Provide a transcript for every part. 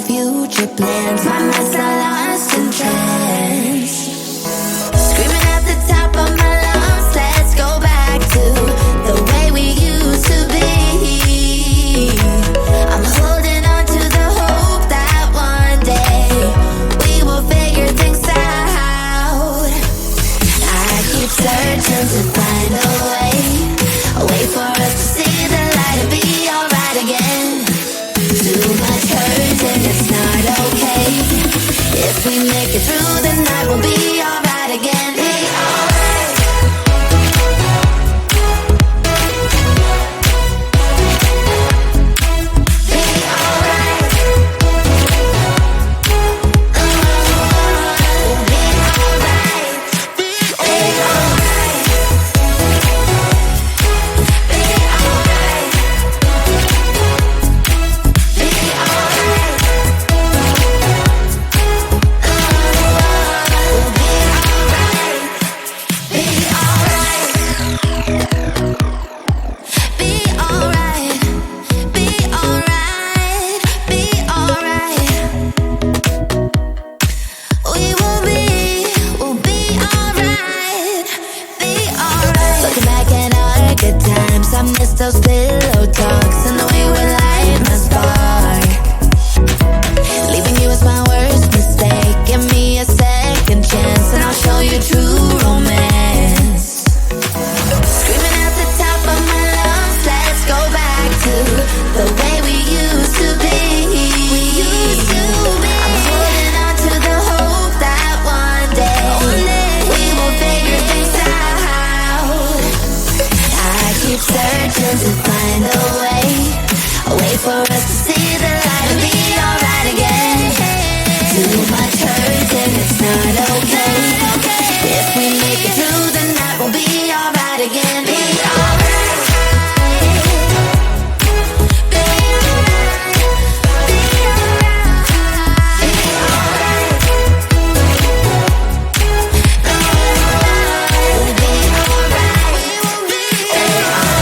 future plans. My mind's not lost in trance. Screaming at the top of my lungs, let's go back to the way we used to be. I'm holding on to the hope that one day we will figure things out. I keep searching to find a way for us to see the light and be alright again. Too much hurt and it's not okay. If we make it through the night, we'll be alright again. Be alright. Be alright. Be alright. Be alright. Be alright. Be alright. I miss those pillow talks and the way we light my spark. Leaving you was my worst mistake. Give me a second chance and I'll show you true romance. Screaming at the top of my lungs, let's go back to the way we used to be. We used to be. I'm holding on to the hope that one day we will figure things out. I keep searching to find a way for us to see the light and be alright again. Too much hurt and it's not okay. If we make it through the night, we'll be alright again. Be alright. Be alright. Be alright. Be alright. We'll be alright. We will be alright.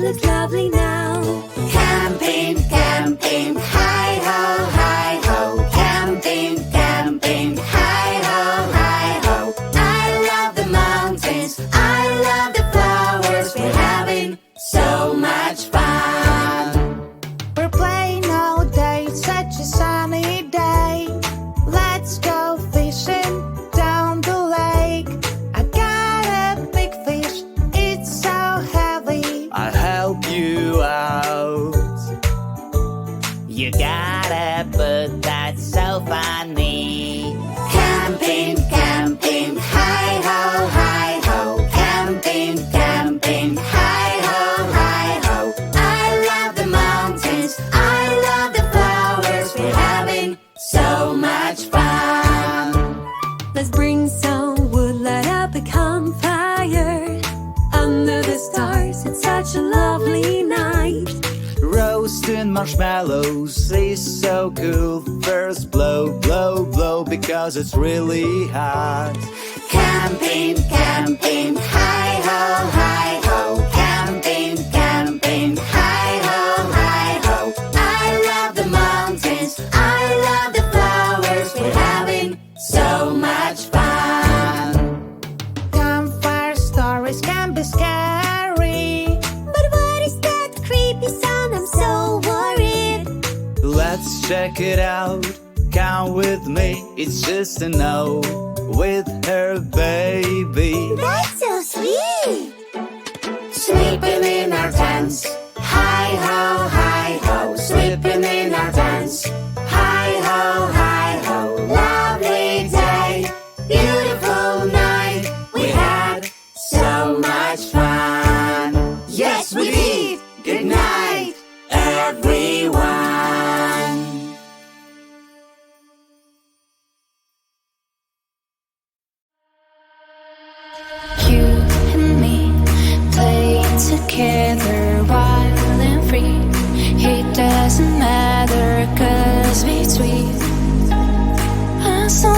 would look lovely now. Camping, camping, hi-ho, hi-ho. Camping, camping, hi-ho, hi-ho. I love the mountains, I love the flowers. We're having so much fun. We're playing all day, it's such a sunny day. Let's go fishing down the lake. I got a big fish, it's so heavy. I'll help you out. You gotta put that so funny. Camping, camping, hi-ho, hi-ho. Camping, camping, hi-ho, hi-ho. I love the mountains, I love the flowers. We're having so much fun. Let's bring some wood, light up a campfire. Under the stars, it's such a lovely night. Roasting marshmallows is so cool. First blow, blow, blow, because it's really hot. Camping, camping, hi-ho, hi-ho. Camping, camping, hi-ho, hi-ho. I love the mountains, I love the flowers. We're having so much fun. Campfire stories can be scary. But what is that creepy sound? I'm so worried. Let's check it out. Come with me, it's just a no with her baby. That's so sweet. Sleeping in our tents, hi-ho, hi-ho. Sleeping in our tents, hi-ho, hi-ho. Lovely day, beautiful night. We had so much fun. Yes, we did. Good night, everyone. You and me play together wild and free. It doesn't matter 'cause we're sweet. I'm so